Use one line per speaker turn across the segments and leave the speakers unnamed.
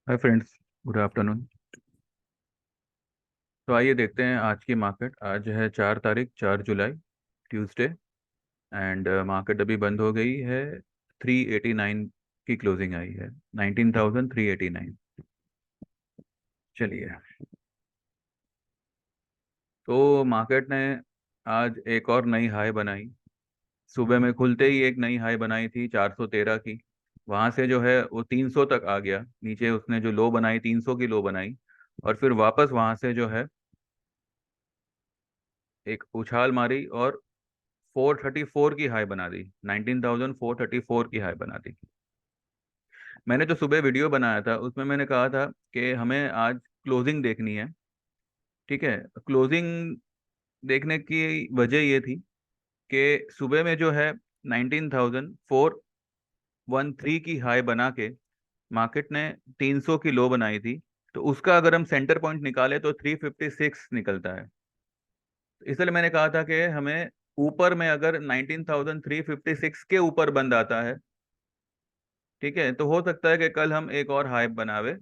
Hi friends, good afternoon. तो आइए देखते हैं आज की मार्केट। आज है 4 तारीख, 4 जुलाई, ट्यूसडे। एंड मार्केट अभी बंद हो गई है। 389 की क्लोजिंग आई है, 19,389। चलिए, तो मार्केट ने आज एक और नई हाई बनाई। सुबह में खुलते ही एक नई हाई बनाई थी 413 की। वहां से जो है वो 300 तक आ गया। नीचे उसने जो लो बनाई, 300 की लो बनाई, और फिर वापस वहां से जो है एक उछाल मारी और 434 की हाई बना दी। 19,434 की हाई बना दी। मैंने जो सुबह वीडियो बनाया था उसमें मैंने कहा था कि हमें आज क्लोजिंग देखनी है। ठीक है, क्लोजिंग देखने की वजह ये थी कि सुबह में जो है 19,413 की हाई बना के मार्केट ने 300 की लो बनाई थी। तो उसका अगर हम सेंटर पॉइंट निकाले तो 356 निकलता है। इसलिए मैंने कहा था कि हमें ऊपर में अगर 19,356 के ऊपर बंद आता है, ठीक है, तो हो सकता है कि कल हम एक और हाई बनावे।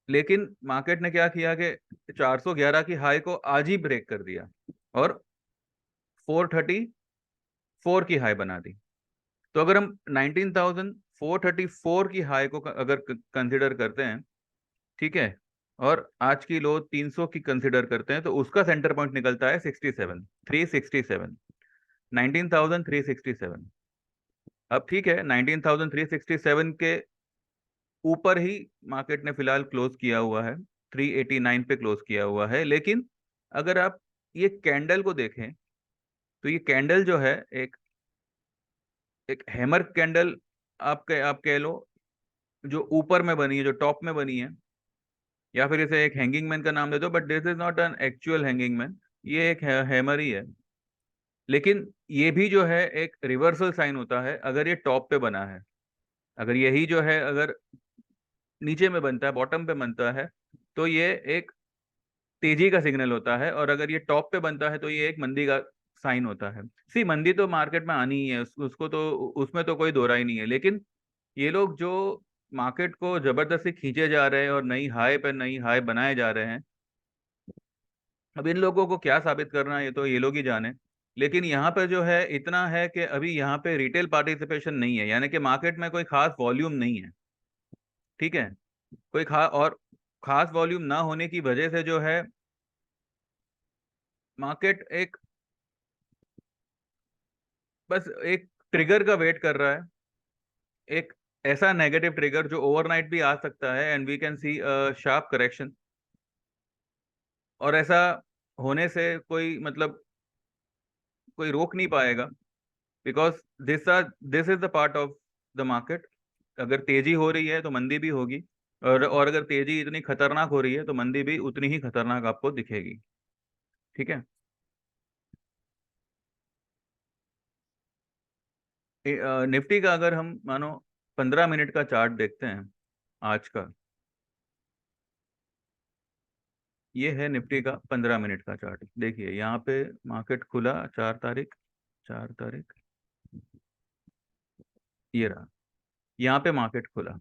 लेकिन मार्केट ने क्या किया कि 411 की हाई को आज ही ब्रेक कर दिया और 434 की हाई बना दी। तो अगर हम 19,434 की हाई को अगर कंसिडर करते हैं, ठीक है, और आज की लो 300 की कंसिडर करते हैं, तो उसका सेंटर पॉइंट निकलता है 67, 367, 19,367। अब ठीक है, 19,367 के ऊपर ही मार्केट ने फिलहाल क्लोज किया हुआ है। 389 पे क्लोज किया हुआ है। लेकिन अगर आप ये कैंडल को देखें तो ये कैंडल जो है एक एक हैमर कैंडल, आप कह लो, जो ऊपर में बनी है, जो टॉप में बनी है, या फिर इसे एक हैंगिंग मैन का नाम दे दो, but this is not an actual hanging man. ये एक हैमर ही है। लेकिन ये भी जो है एक रिवर्सल साइन होता है अगर ये टॉप पे बना है। अगर यही जो है अगर नीचे में बनता है, बॉटम पे बनता है, तो ये एक तेजी का सिग्नल होता है। और अगर ये टॉप पे बनता है तो ये एक मंदी का साइन होता है। सी, मंदी तो मार्केट में आनी ही है, उसको तो, उसमें तो कोई दो राय नहीं है। लेकिन ये लोग जो मार्केट को जबरदस्ती खींचे जा रहे हैं और नई हाई पर नई हाई बनाए जा रहे हैं, अब इन लोगों को क्या साबित करना है ये तो ये लोग ही जाने। लेकिन यहाँ पे जो है इतना है कि अभी यहाँ पे रिटेल पार्टिसिपेशन नहीं है, यानी कि मार्केट में कोई खास वॉल्यूम नहीं है। ठीक है, कोई खास वॉल्यूम ना होने की वजह से जो है मार्केट एक बस एक ट्रिगर का वेट कर रहा है। एक ऐसा नेगेटिव ट्रिगर जो ओवरनाइट भी आ सकता है, and we can see sharp correction. और ऐसा होने से कोई मतलब कोई रोक नहीं पाएगा, because this is the part of the market. अगर तेजी हो रही है तो मंदी भी होगी, और अगर तेजी इतनी खतरनाक हो रही है तो मंदी भी उतनी ही खतरनाक आपको दिखेगी। ठीक है। निफ्टी का अगर हम मानो 15 मिनट का चार्ट देखते हैं आज का, ये है निफ्टी का 15 मिनट का चार्ट। देखिए यहाँ पे मार्केट खुला 4 तारीख, 4 तारीख, ये रहा। यहाँ पे मार्केट खुला,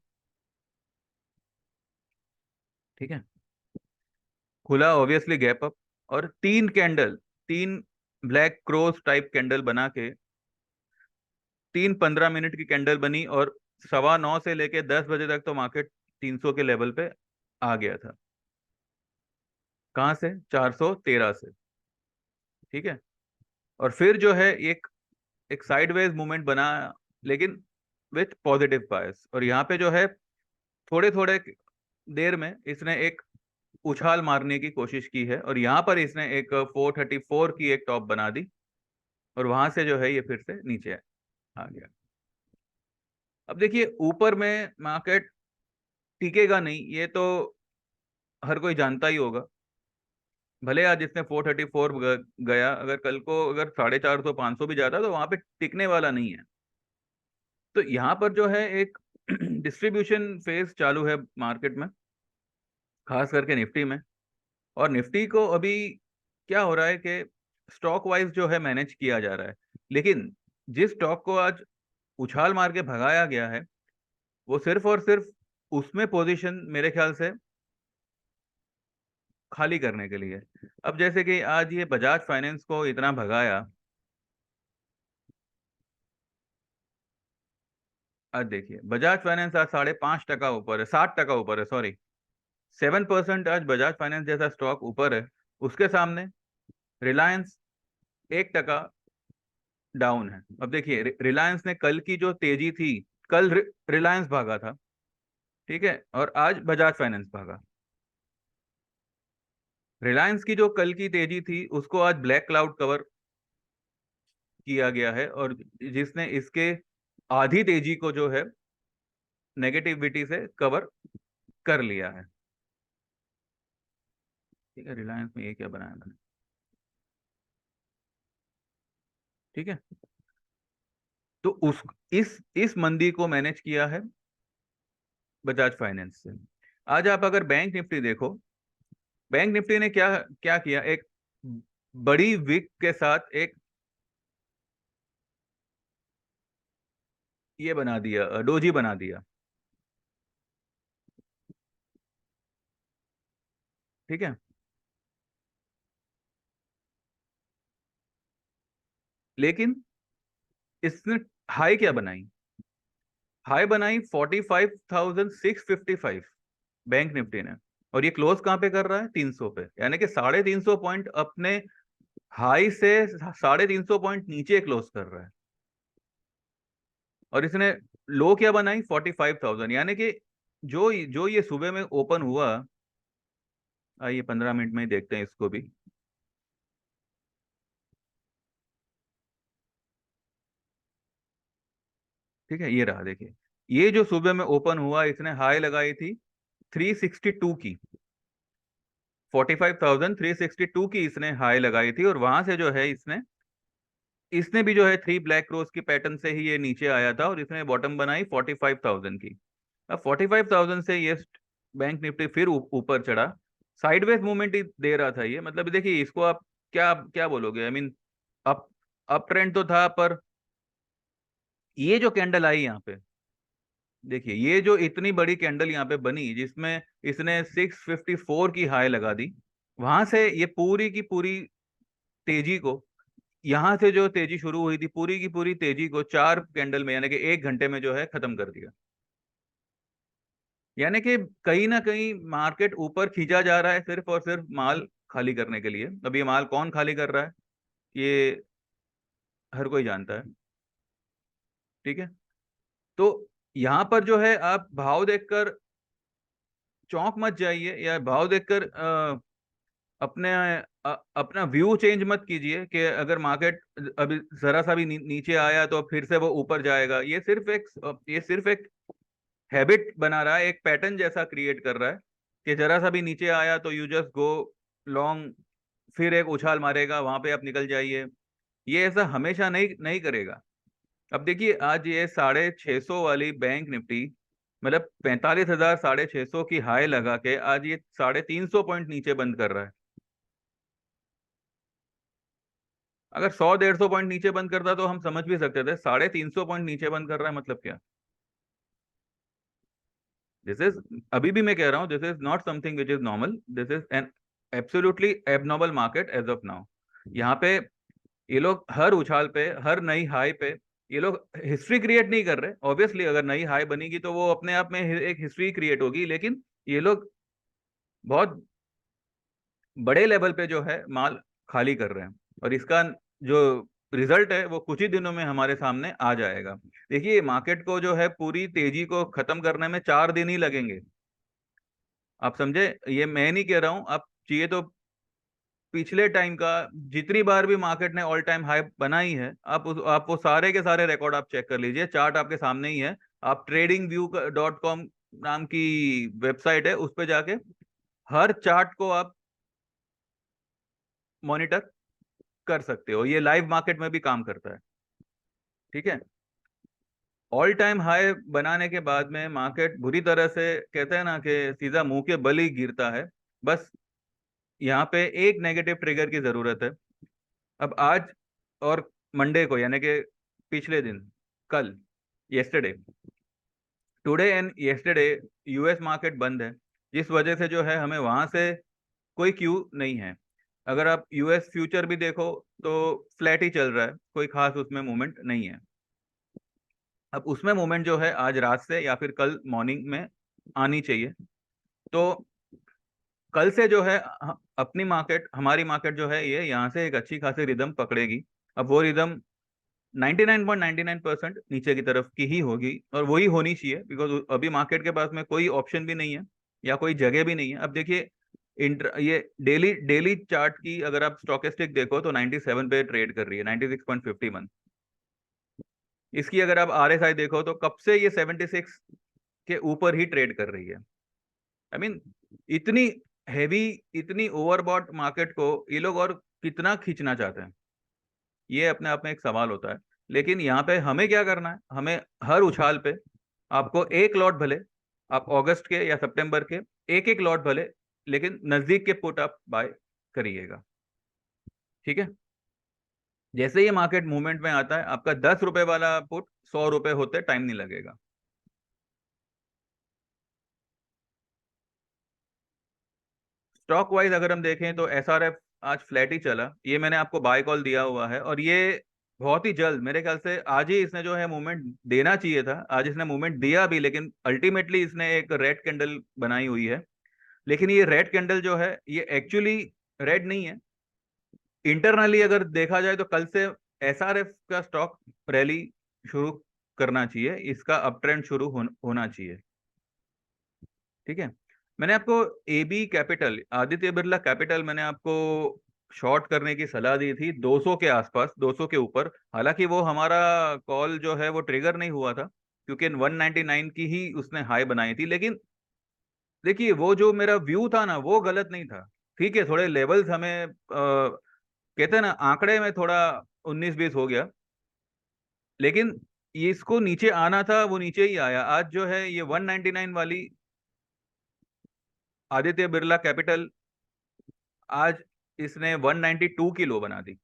ठीक है, खुला ऑब्वियसली गैप अप, और तीन ब्लैक क्रोस टाइप कैंडल बना के, तीन 15 मिनट की कैंडल बनी, और 9:15 से लेके 10 बजे तक तो मार्केट 300 के लेवल पे आ गया था। कहाँ से? 413 से। ठीक है, और फिर जो है एक एक साइडवेज मूवमेंट बना, लेकिन विथ पॉजिटिव बायस। और यहाँ पे जो है थोड़े थोड़े देर में इसने एक उछाल मारने की कोशिश की है, और यहाँ पर इसने एक 434 की एक टॉप बना दी, और वहां से जो है ये फिर से नीचे आ गया। अब देखिए, ऊपर में मार्केट टिकेगा नहीं, ये तो हर कोई जानता ही होगा। भले आज इसने 434 गया, अगर कल को अगर 450 500 भी जाता तो वहां पे टिकने वाला नहीं है। तो यहाँ पर जो है एक डिस्ट्रीब्यूशन फेज चालू है मार्केट में, खास करके निफ्टी में। और निफ्टी को अभी क्या हो रहा है कि स्टॉक वाइज जो है मैनेज किया जा रहा है। लेकिन जिस स्टॉक को आज उछाल मार के भगाया गया है, वो सिर्फ और सिर्फ उसमें पोजीशन मेरे ख्याल से खाली करने के लिए। अब जैसे कि आज ये बजाज फाइनेंस को इतना भगाया, आज देखिए बजाज फाइनेंस आज 5.5% ऊपर है, 60% ऊपर है, सॉरी 7% आज बजाज फाइनेंस जैसा स्टॉक ऊपर है। उसके सामने रिलायंस 1% डाउन है। अब देखिए रिलायंस ने कल की जो तेजी थी, कल रिलायंस भागा था, ठीक है, और आज बजाज फाइनेंस भागा। रिलायंस की जो कल की तेजी थी उसको आज ब्लैक क्लाउड कवर किया गया है, और जिसने इसके आधी तेजी को जो है नेगेटिविटी से कवर कर लिया है। ठीक है, रिलायंस में ये क्या बनाया मैंने, ठीक है। तो उस इस मंदी को मैनेज किया है बजाज फाइनेंस से। आज आप अगर बैंक निफ्टी देखो, बैंक निफ्टी ने क्या क्या किया, एक बड़ी विक के साथ एक ये बना दिया, डोजी बना दिया, ठीक है। लेकिन इसने हाई क्या बनाई, हाई बनाई 45,655 बैंक निफ्टी ने, और ये क्लोज कहां पे कर रहा है, 300 पे, यानी कि 350 पॉइंट अपने हाई से 350 पॉइंट नीचे क्लोज कर रहा है। और इसने लो क्या बनाई, 45,000, यानी कि जो जो ये सुबह में ओपन हुआ, आइए 15 मिनट में ही देखते हैं इसको भी। ठीक है, ये रहा देखिए, ये जो सुबह में ओपन हुआ इसने हाई लगाई थी 362 की, 45,362 की इसने हाई लगाई थी, और वहां से जो है इसने इसने भी जो है थ्री ब्लैक रोज की पैटर्न से ही ये नीचे आया था, और इसने बॉटम बनाई 45,000 की। अब 45,000 से ये बैंक निफ्टी फिर ऊपर चढ़ा, साइडवेज मूवमेंट ही दे रहा था ये, मतलब देखिए इसको आप क्या क्या बोलोगे, I mean up up trend तो था, पर ये जो कैंडल आई यहाँ पे, देखिए ये जो इतनी बड़ी कैंडल यहाँ पे बनी जिसमें इसने 654 की हाई लगा दी, वहां से ये पूरी की पूरी तेजी को, यहां से जो तेजी शुरू हुई थी पूरी की पूरी तेजी को 4 कैंडल में, यानी कि 1 घंटे में जो है खत्म कर दिया। यानी कि कहीं ना कहीं मार्केट ऊपर खींचा जा रहा है सिर्फ और सिर्फ माल खाली करने के लिए। अब ये माल कौन खाली कर रहा है, ये हर कोई जानता है, ठीक है। तो यहां पर जो है आप भाव देखकर चौंक मत जाइए, या भाव देखकर अपने अपना व्यू चेंज मत कीजिए कि अगर मार्केट अभी जरा सा भी नीचे आया तो फिर से वो ऊपर जाएगा। ये सिर्फ एक हैबिट बना रहा है, एक पैटर्न जैसा क्रिएट कर रहा है कि जरा सा भी नीचे आया तो यू जस्ट गो लॉन्ग, फिर एक उछाल मारेगा, वहां पे आप निकल जाइए। ये ऐसा हमेशा नहीं नहीं करेगा। अब देखिए आज ये 650 वाली बैंक निफ्टी, मतलब 45,000 650 की हाई लगा के आज ये 350 पॉइंट नीचे बंद कर रहा है। अगर 100 150 पॉइंट नीचे बंद करता तो हम समझ भी सकते थे, 350 पॉइंट नीचे बंद कर रहा है मतलब क्या, दिस इज, अभी भी मैं कह रहा हूं, this is not something which is normal, this is an absolutely abnormal market as of now. यहाँ पे ये लोग हर उछाल पे, हर नई हाई पे, ये लोग हिस्ट्री क्रिएट नहीं कर रहे। ऑब्वियसली अगर नई हाई बनेगी तो वो अपने आप में एक हिस्ट्री क्रिएट होगी, लेकिन ये लोग बहुत बड़े लेवल पे जो है माल खाली कर रहे हैं, और इसका जो रिजल्ट है वो कुछ ही दिनों में हमारे सामने आ जाएगा। देखिए मार्केट को जो है पूरी तेजी को खत्म करने में 4 दिन ही लगेंगे, आप समझे, ये मैं नहीं कह रहा हूं, आप चाहिए तो पिछले टाइम का जितनी बार भी मार्केट ने ऑल टाइम हाई बनाई है, आप वो सारे के सारे रिकॉर्ड आप चेक कर लीजिए, चार्ट आपके सामने ही है। आप tradingview.com नाम की वेबसाइट है, उस पे जाके हर चार्ट को आप मॉनिटर कर सकते हो, ये लाइव मार्केट में भी काम करता है, ठीक है। ऑल टाइम हाई बनाने के बाद में मार्केट बुरी तरह से, कहते हैं ना कि सीधा मुंह के बल ही गिरता है। बस यहाँ पे एक नेगेटिव ट्रिगर की जरूरत है। अब आज और मंडे को, यानी कि पिछले दिन, कल, yesterday, today and yesterday US market बंद है, जिस वजह से जो है हमें वहां से कोई क्यू नहीं है। अगर आप यूएस फ्यूचर भी देखो तो फ्लैट ही चल रहा है, कोई खास उसमें मूवमेंट नहीं है। अब उसमें मूवमेंट जो है आज रात से या फिर कल मॉर्निंग में आनी चाहिए। तो कल से जो है अपनी मार्केट, हमारी मार्केट जो है ये यहाँ से एक अच्छी खासी रिदम पकड़ेगी। अब वो रिदम 99.99% नीचे की तरफ की ही होगी, और वही होनी चाहिए, बिकॉज अभी मार्केट के पास में कोई ऑप्शन भी नहीं है या कोई जगह भी नहीं है। अब देखिए इंटर ये डेली डेली चार्ट की अगर आप स्टॉकेस्टिक देखो तो 97 पे ट्रेड कर रही है, 96.51। इसकी अगर आप आरएसआई देखो तो कब से ये 76 के ऊपर ही ट्रेड कर रही है। आई मीन इतनी हैवी, इतनी ओवरबॉट मार्केट को ये लोग और कितना खींचना चाहते हैं, ये अपने आप में एक सवाल होता है। लेकिन यहाँ पे हमें क्या करना है, हमें हर उछाल पे आपको एक लॉट भले, आप अगस्त के या सितंबर के एक एक लॉट भले, लेकिन नजदीक के पुट आप बाय करिएगा। ठीक है, जैसे ये मार्केट मूवमेंट में आता है आपका 10 रुपए वाला पुट 100 रुपए होते टाइम नहीं लगेगा। स्टॉक वाइज अगर हम देखें तो एसआरएफ आज फ्लैट ही चला, ये मैंने आपको बाय कॉल दिया हुआ है, और ये बहुत ही जल्द मेरे ख्याल से आज ही इसने जो है मूवमेंट देना चाहिए था। आज इसने मूवमेंट दिया भी, लेकिन अल्टीमेटली इसने एक रेड कैंडल बनाई हुई है। लेकिन ये रेड कैंडल जो है ये एक्चुअली रेड नहीं है। इंटरनली अगर देखा जाए तो कल से एसआरएफ का स्टॉक रैली शुरू करना चाहिए, इसका अप ट्रेंड शुरू होना चाहिए। ठीक है, मैंने आपको AB capital, Aditya Birla capital, मैंने आपको शॉर्ट करने की सलाह दी थी 200 के आसपास, 200 के ऊपर। हालांकि वो हमारा कॉल जो है वो ट्रिगर नहीं हुआ था, क्योंकि 199 की ही उसने हाई बनाई थी। लेकिन देखिए वो जो मेरा व्यू था ना वो गलत नहीं था। ठीक है, थोड़े लेवल्स हमें कहते हैं ना आंकड़े में थोड़ा 19-20 हो गया, लेकिन ये इसको नीचे आना था, वो नीचे ही आया। आज जो है ये 199 वाली आदित्य बिरला कैपिटल, आज इसने 192 की लो बना दी।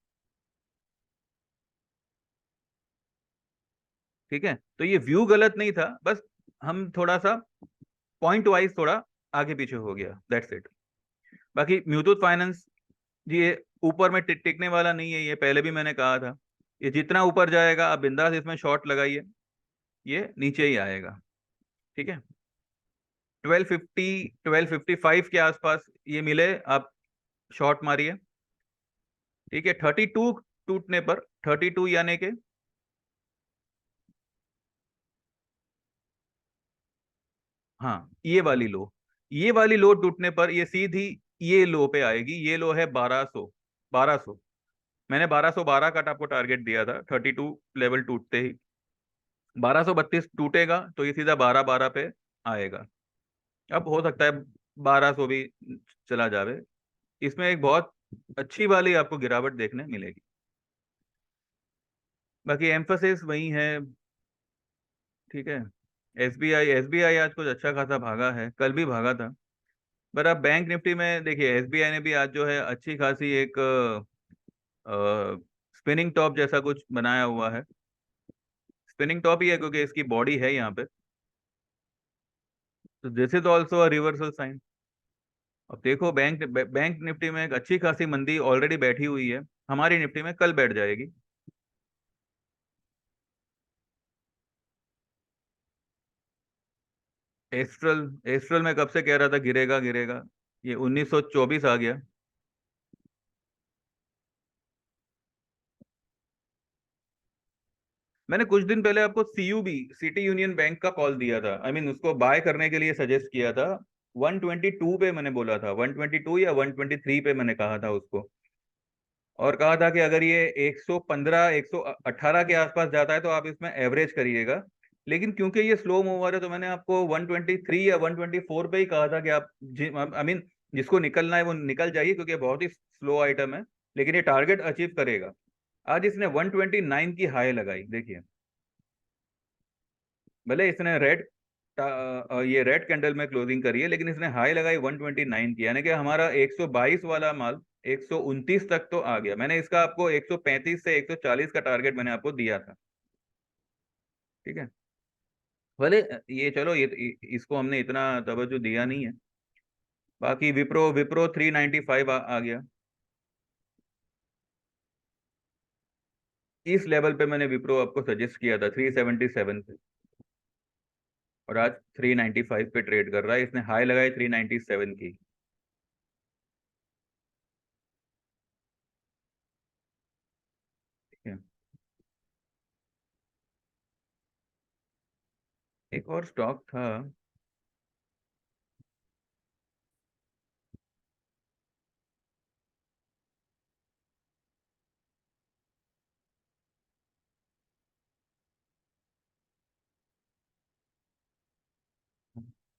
ठीक है, तो ये व्यू गलत नहीं था, बस हम थोड़ा सा पॉइंट वाइज थोड़ा आगे पीछे हो गया, दैट्स इट। बाकी म्यूथूट फाइनेंस जी ये ऊपर में टिकने वाला नहीं है, ये पहले भी मैंने कहा था। ये जितना ऊपर जाएगा आप बिंदास इसमें शॉर्ट लगाइए, ये नीचे ही आएगा। ठीक है, 1250 1255 के आसपास ये मिले आप शॉर्ट मारिए। ठीक है, 32 टूटने पर, 32 यानी के, हाँ ये वाली लो टूटने पर ये सीधी ये लो पे आएगी। ये लो है 1200, 1200। मैंने 1212 का आपको टारगेट दिया था, 32 लेवल टूटते ही 1232 टूटेगा तो ये सीधा 1212 पे आएगा। अब हो सकता है 1200 भी चला जावे, इसमें एक बहुत अच्छी वाली आपको गिरावट देखने मिलेगी। बाकी एम्फोसिस वही है। ठीक है, एसबीआई, एसबीआई आज कुछ अच्छा खासा भागा है, कल भी भागा था। पर अब बैंक निफ्टी में देखिए एसबीआई ने भी आज जो है अच्छी खासी एक स्पिनिंग टॉप जैसा कुछ बनाया हुआ है। स्पिनिंग टॉप ही है क्योंकि इसकी बॉडी है यहाँ पे, तो this is also a reversal sign. अब देखो बैंक निफ्टी में एक अच्छी खासी मंदी ऑलरेडी बैठी हुई है, हमारी निफ्टी में कल बैठ जाएगी। एस्ट्रल, एस्ट्रल में कब से कह रहा था गिरेगा गिरेगा, ये 1924 आ गया। मैंने कुछ दिन पहले आपको सीयूबी, सिटी यूनियन बैंक का कॉल दिया था, आई मीन उसको बाय करने के लिए सजेस्ट किया था। 122 पे मैंने बोला था, 122 या 123 पे मैंने कहा था उसको, और कहा था कि अगर ये 115 118 के आसपास जाता है तो आप इसमें एवरेज करिएगा। लेकिन क्योंकि ये स्लो मूवर है तो मैंने आपको 123 या 124 पे ही कहा था कि आप आई मीन जिसको निकलना है वो निकल जाइए, क्योंकि ये बहुत ही स्लो आइटम है, लेकिन ये टारगेट अचीव करेगा। आज इसने 129 की हाई लगाई, देखिए भले इसने ये रेड कैंडल में क्लोजिंग करी है, लेकिन इसने हाई लगाई 129 की, यानी कि हमारा 122 वाला माल 129 तक तो आ गया। मैंने इसका आपको 135 से 140 का टारगेट मैंने आपको दिया था। ठीक है, भले ये चलो इसको हमने इतना तवज्जो दिया नहीं है। बाकी विप्रो विप्रो 395 आ गया। इस लेवल पे मैंने विप्रो आपको सजेस्ट किया था 377 पे, और आज 395 पे ट्रेड कर रहा है। इसने हाई लगाई 397 की। ठीक है। एक और स्टॉक था।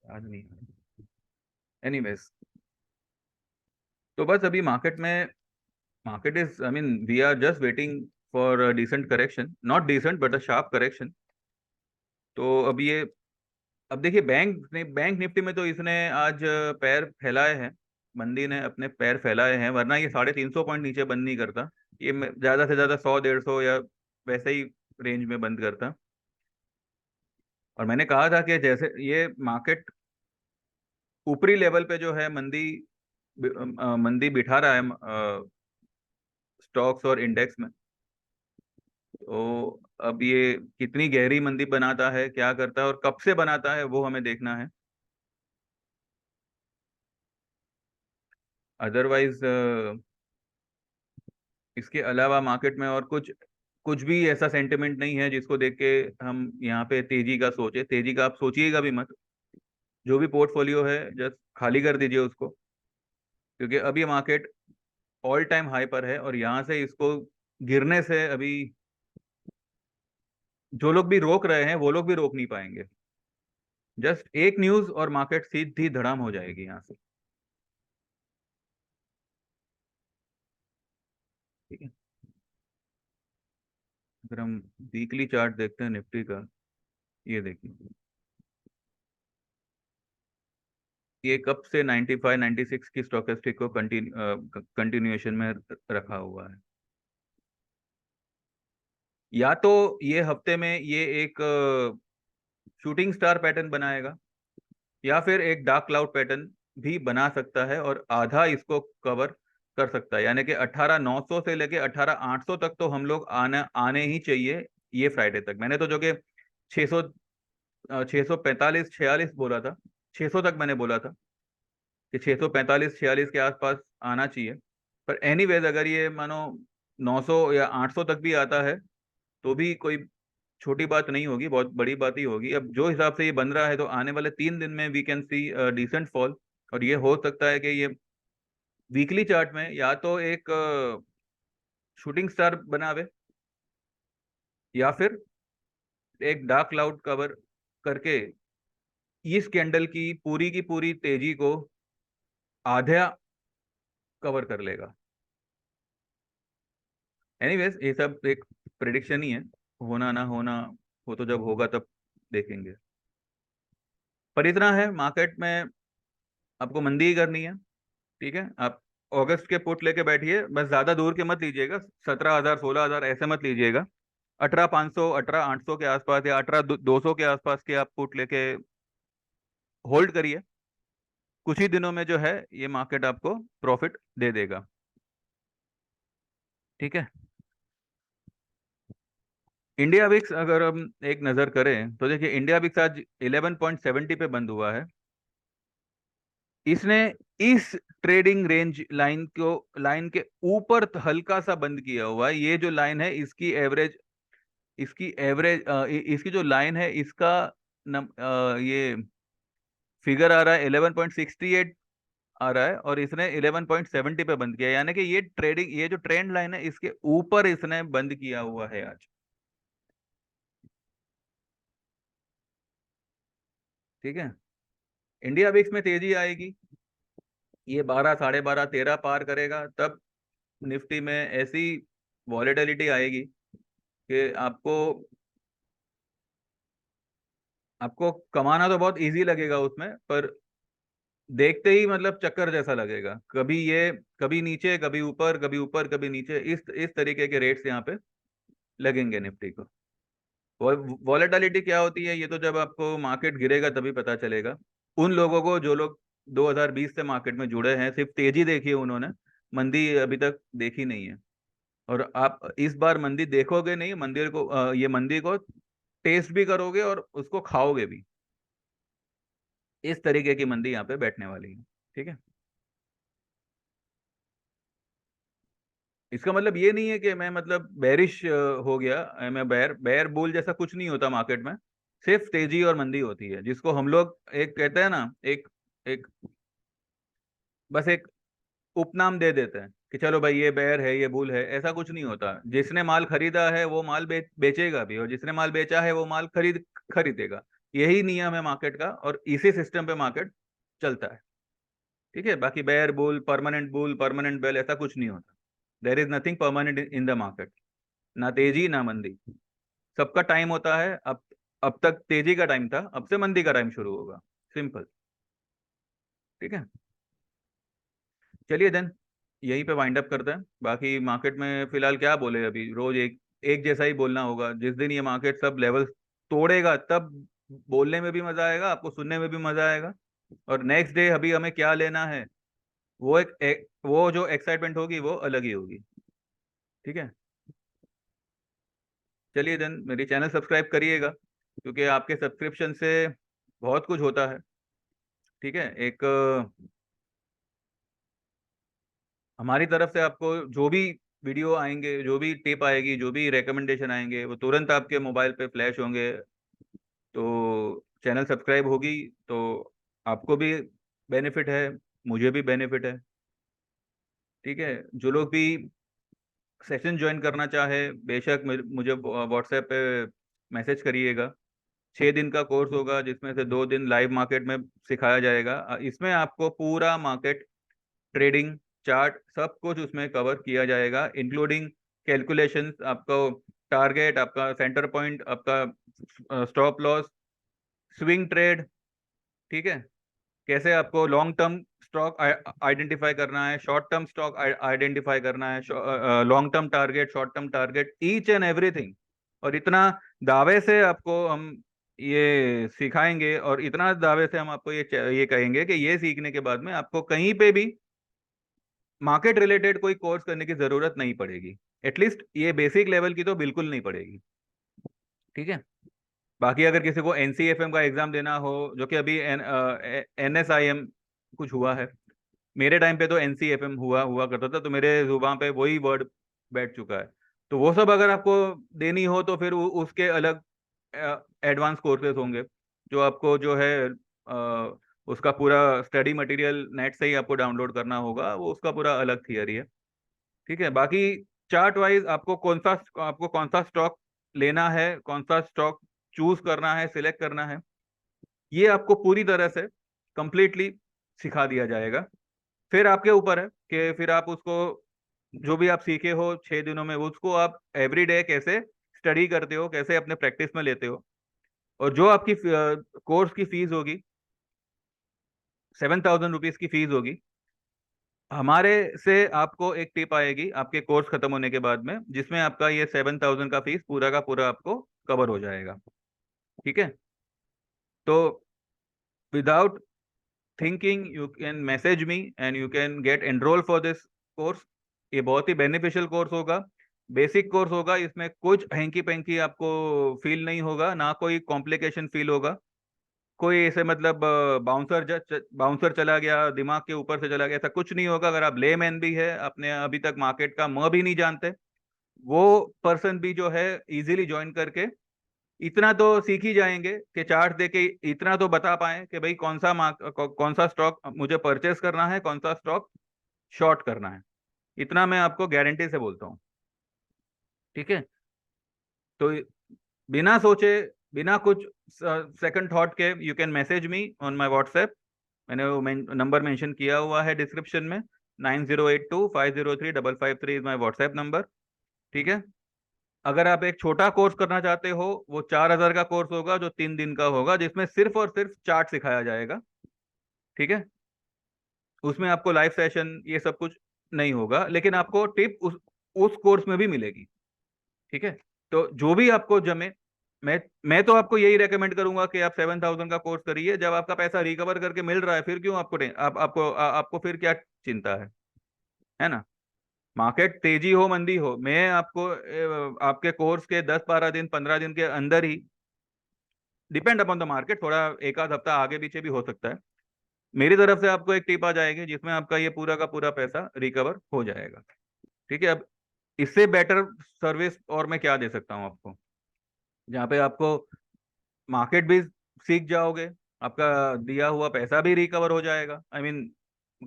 याद नहीं। एनीवेज, तो बस अभी मार्केट में, market is, I mean we are just waiting for decent correction, not decent but a sharp correction. तो अब ये, अब देखिए बैंक निफ्टी में तो इसने आज पैर फैलाए हैं। मंदी ने अपने पैर फैलाए हैं, वरना ये 350 पॉइंट नीचे बंद नहीं करता। ये ज्यादा से ज्यादा 100 150 या वैसे ही रेंज में बंद करता। और मैंने कहा था कि जैसे ये मार्केट ऊपरी लेवल पे जो है मंदी बिठा रहा है स्टॉक्स और इंडेक्स में। तो अब ये कितनी गहरी मंदी बनाता है, क्या करता है और कब से बनाता है, वो हमें देखना है। अदरवाइज इसके अलावा मार्केट में और कुछ कुछ भी ऐसा सेंटिमेंट नहीं है जिसको देख के हम यहाँ पे तेजी का सोचे। तेजी का आप सोचिएगा भी मत। जो भी पोर्टफोलियो है जस्ट खाली कर दीजिए उसको, क्योंकि अभी मार्केट ऑल टाइम हाई पर है, और यहाँ से इसको गिरने से अभी जो लोग भी रोक रहे हैं वो लोग भी रोक नहीं पाएंगे। जस्ट एक न्यूज और मार्केट सीधी धड़ाम हो जाएगी यहाँ से। ठीक है। अगर हम वीकली चार्ट देखते हैं निफ्टी का, ये देखिए, ये कब से 95 96 की स्टोकेस्टिक को कंटिन्यूएशन में रखा हुआ है। या तो ये हफ्ते में ये एक शूटिंग स्टार पैटर्न बनाएगा, या फिर एक डार्क क्लाउड पैटर्न भी बना सकता है और आधा इसको कवर कर सकता है। यानी कि 18,900 से लेके 18,800 तक तो हम लोग आने ही चाहिए ये फ्राइडे तक। मैंने तो जो कि 600 645 46 बोला था, 600 तक मैंने बोला था कि 645 46 के आसपास आना चाहिए। पर एनीवेज अगर ये मानो 900 या 800 तक भी आता है तो भी कोई छोटी बात नहीं होगी, बहुत बड़ी बात ही होगी। अब जो हिसाब से ये बन रहा है तो आने वाले 3 दिन में we can see decent fall. और ये हो सकता है कि ये वीकली चार्ट में या तो एक शूटिंग स्टार बनावे, या फिर एक डार्क क्लाउड कवर करके इस कैंडल की पूरी तेजी को आधा कवर कर लेगा। एनीवेज ये सब एक प्रिडिक्शन ही है, होना ना होना, वो तो जब होगा तब देखेंगे। पर इतना है, मार्केट में आपको मंदी ही करनी है। ठीक है। आप अगस्त के पुट लेके बैठिए, बस ज्यादा दूर के मत लीजिएगा। 17,000 16,000 ऐसे मत लीजिएगा। 18,500 18,800 के आसपास या 18,200 के आसपास के आप पुट लेके होल्ड करिए। कुछ ही दिनों में जो है ये मार्केट आपको प्रॉफिट दे देगा। ठीक है। इंडिया विक्स अगर हम एक नजर करें तो देखिए, इंडिया विक्स आज 11.70 पे बंद हुआ है। इसने इस ट्रेडिंग रेंज लाइन के ऊपर हल्का सा बंद किया हुआ है। ये जो लाइन है इसकी जो लाइन है इसका ये फिगर आ रहा है 11.68 आ रहा है, और इसने 11.70 पे बंद किया। यानी कि ये जो ट्रेंड लाइन है इसके ऊपर इसने बंद किया हुआ है आज। ठीक है। इंडिया विक्स में तेजी आएगी, ये 12 12.5 13 पार करेगा, तब निफ्टी में ऐसी वॉलेटिलिटी आएगी कि आपको कमाना तो बहुत इजी लगेगा उसमें, पर देखते ही मतलब चक्कर जैसा लगेगा। कभी नीचे, कभी ऊपर, कभी ऊपर, कभी नीचे, इस तरीके के रेट्स यहाँ पे लगेंगे निफ्टी को। वॉलेटिलिटी क्या होती है, ये तो जब आपको मार्केट गिरेगा तभी पता चलेगा। उन लोगों को जो लोग 2020 से मार्केट में जुड़े हैं, सिर्फ तेजी देखी है उन्होंने, मंदी अभी तक देखी नहीं है। और आप इस बार मंदी देखोगे नहीं, मंदिर को ये मंदी को टेस्ट भी करोगे और उसको खाओगे भी। इस तरीके की मंदी यहाँ पे बैठने वाली है। ठीक है, इसका मतलब ये नहीं है कि मैं मतलब बेरिश हो गया, मैं बेयर बुल जैसा कुछ नहीं होता मार्केट में। सिर्फ तेजी और मंदी होती है, जिसको हम लोग एक कहते हैं ना, एक एक बस एक उपनाम दे देते हैं कि चलो भाई ये बेयर है, ये बुल है। ऐसा कुछ नहीं होता। जिसने माल खरीदा है वो माल बेचेगा भी, और जिसने माल बेचा है वो माल खरीदेगा। यही नियम है मार्केट का, और इसी सिस्टम पे मार्केट चलता है। ठीक है, बाकी बेयर बुल परमानेंट बेल ऐसा कुछ नहीं होता। There is nothing permanent in the market, ना तेजी ना मंदी। सबका टाइम होता है। अब तक तेजी का टाइम था, अब से मंदी का टाइम शुरू होगा। सिंपल। ठीक है, चलिए देन यहीं पे वाइंड अप करते हैं। बाकी मार्केट में फिलहाल क्या बोले, अभी रोज एक एक जैसा ही बोलना होगा। जिस दिन ये मार्केट सब लेवल तोड़ेगा तब बोलने में भी मजा आएगा, आपको सुनने में भी मजा आएगा। और नेक्स्ट डे अभी हमें क्या लेना है, वो जो एक्साइटमेंट होगी वो अलग ही होगी। ठीक है, चलिए देन मेरी चैनल सब्सक्राइब करिएगा, क्योंकि आपके सब्सक्रिप्शन से बहुत कुछ होता है। ठीक है, एक हमारी तरफ से आपको जो भी वीडियो आएंगे, जो भी टिप आएगी, जो भी रिकमेंडेशन आएंगे, वो तुरंत आपके मोबाइल पे फ्लैश होंगे। तो चैनल सब्सक्राइब होगी तो आपको भी बेनिफिट है, मुझे भी बेनिफिट है। ठीक है, जो लोग भी सेशन ज्वाइन करना चाहे, बेशक मुझे व्हाट्सएप पे मैसेज करिएगा। 6 दिन का कोर्स होगा, जिसमें से 2 दिन लाइव मार्केट में सिखाया जाएगा। इसमें आपको पूरा मार्केट, ट्रेडिंग, चार्ट, सब कुछ उसमें कवर किया जाएगा, इंक्लूडिंग कैलकुलेशंस, आपको टारगेट, आपका सेंटर पॉइंट, आपका स्टॉप लॉस, स्विंग ट्रेड। ठीक है, कैसे आपको लॉन्ग टर्म स्टॉक आइडेंटिफाई करना है, शॉर्ट टर्म स्टॉक आइडेंटिफाई करना है, long term target, short term target, each and everything. और इतना दावे से आपको हम ये सिखाएंगे, और इतना दावे से हम आपको ये कहेंगे कि ये सीखने के बाद में आपको कहीं पे भी मार्केट रिलेटेड कोई कोर्स करने की जरूरत नहीं पड़ेगी। एटलीस्ट ये बेसिक लेवल की तो बिल्कुल नहीं पड़ेगी। ठीक है, बाकी अगर किसी को एनसीएफएम का एग्जाम देना हो, जो कि अभी एनएसआईएम कुछ हुआ है, मेरे टाइम पे तो एनसीएफएम हुआ हुआ करता था, तो मेरे जुबान पे वही वर्ड बैठ चुका है। तो वो सब अगर आपको देनी हो तो फिर उसके अलग एडवांस कोर्सेज होंगे, जो आपको जो है उसका पूरा स्टडी मटेरियल नेट से ही आपको डाउनलोड करना होगा, वो उसका पूरा अलग थियरी है। ठीक है, बाकी चार्ट वाइज आपको कौन सा स्टॉक लेना है, कौन सा स्टॉक चूज करना है, सिलेक्ट करना है, ये आपको पूरी तरह से कंप्लीटली सिखा दिया जाएगा। फिर आपके ऊपर है कि फिर आप उसको, जो भी आप सीखे हो 6 दिनों में, उसको आप एवरी डे कैसे स्टडी करते हो, कैसे अपने प्रैक्टिस में लेते हो। और जो आपकी कोर्स की फीस होगी, 7,000 रुपीज की फीस होगी। हमारे से आपको एक टिप आएगी आपके कोर्स खत्म होने के बाद में, जिसमें आपका ये 7,000 का फीस पूरा का पूरा आपको कवर हो जाएगा। ठीक है, तो without thinking you can message me and you can get enrol for this course. ये बहुत ही बेनिफिशियल कोर्स होगा, बेसिक कोर्स होगा। इसमें कुछ हैंकी पैंकी आपको फील नहीं होगा, ना कोई कॉम्प्लिकेशन फील होगा। कोई ऐसे मतलब बाउंसर चला गया, दिमाग के ऊपर से चला गया, ऐसा कुछ नहीं होगा। अगर आप लेमैन भी है, अपने अभी तक मार्केट का म भी नहीं जानते, वो पर्सन भी जो है इजीली ज्वाइन करके इतना तो सीख ही जाएंगे कि चार्ट देके इतना तो बता पाए कि भाई कौन सा स्टॉक मुझे परचेस करना है, कौन सा स्टॉक शॉर्ट करना है। इतना मैं आपको गारंटी से बोलता हूँ। ठीक है, तो बिना सोचे, बिना कुछ सेकंड थॉट के, you can message me on my WhatsApp. मैंने वो नंबर मेंशन किया हुआ है डिस्क्रिप्शन में, 9082503553 इज माय व्हाट्सएप नंबर। ठीक है, अगर आप एक छोटा कोर्स करना चाहते हो, वो 4,000 का कोर्स होगा, जो 3 दिन का होगा, जिसमें सिर्फ और सिर्फ चार्ट सिखाया जाएगा। ठीक है, उसमें आपको लाइव सेशन ये सब कुछ नहीं होगा, लेकिन आपको टिप उस कोर्स में भी मिलेगी। ठीक है, तो जो भी आपको जमे, मैं तो आपको यही रेकमेंड करूंगा कि आप 7,000 का कोर्स करिए। जब आपका पैसा रिकवर करके मिल रहा है, फिर क्यों आपको आपको फिर क्या चिंता है ना। मार्केट तेजी हो मंदी हो, मैं आपको आपके कोर्स के 10-12 दिन 15 दिन के अंदर ही, डिपेंड अपॉन द मार्केट, थोड़ा एक आध हफ्ता आगे पीछे भी हो सकता है, मेरी तरफ से आपको एक टिप आ जाएगी जिसमें आपका ये पूरा का पूरा पैसा रिकवर हो जाएगा। ठीक है। अब इससे बेटर सर्विस और मैं क्या दे सकता हूँ आपको, जहाँ पे आपको मार्केट भी सीख जाओगे, आपका दिया हुआ पैसा भी रिकवर हो जाएगा, आई मीन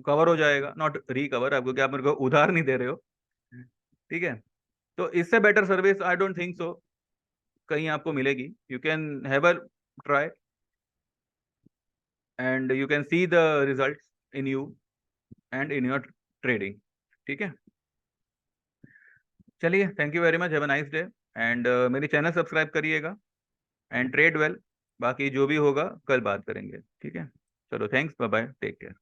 कवर हो जाएगा, नॉट रिकवर, आपको क्या, आप मेरे को उधार नहीं दे रहे हो। ठीक है। तो इससे better service I don't think so कहीं आपको मिलेगी। You can have a try and you can see the result in you and in your trading. ठीक है। चलिए, thank you very much, have a nice day, and मेरी channel subscribe करिएगा and trade well. बाकी जो भी होगा कल बात करेंगे। ठीक है। चलो, thanks, bye bye, take care.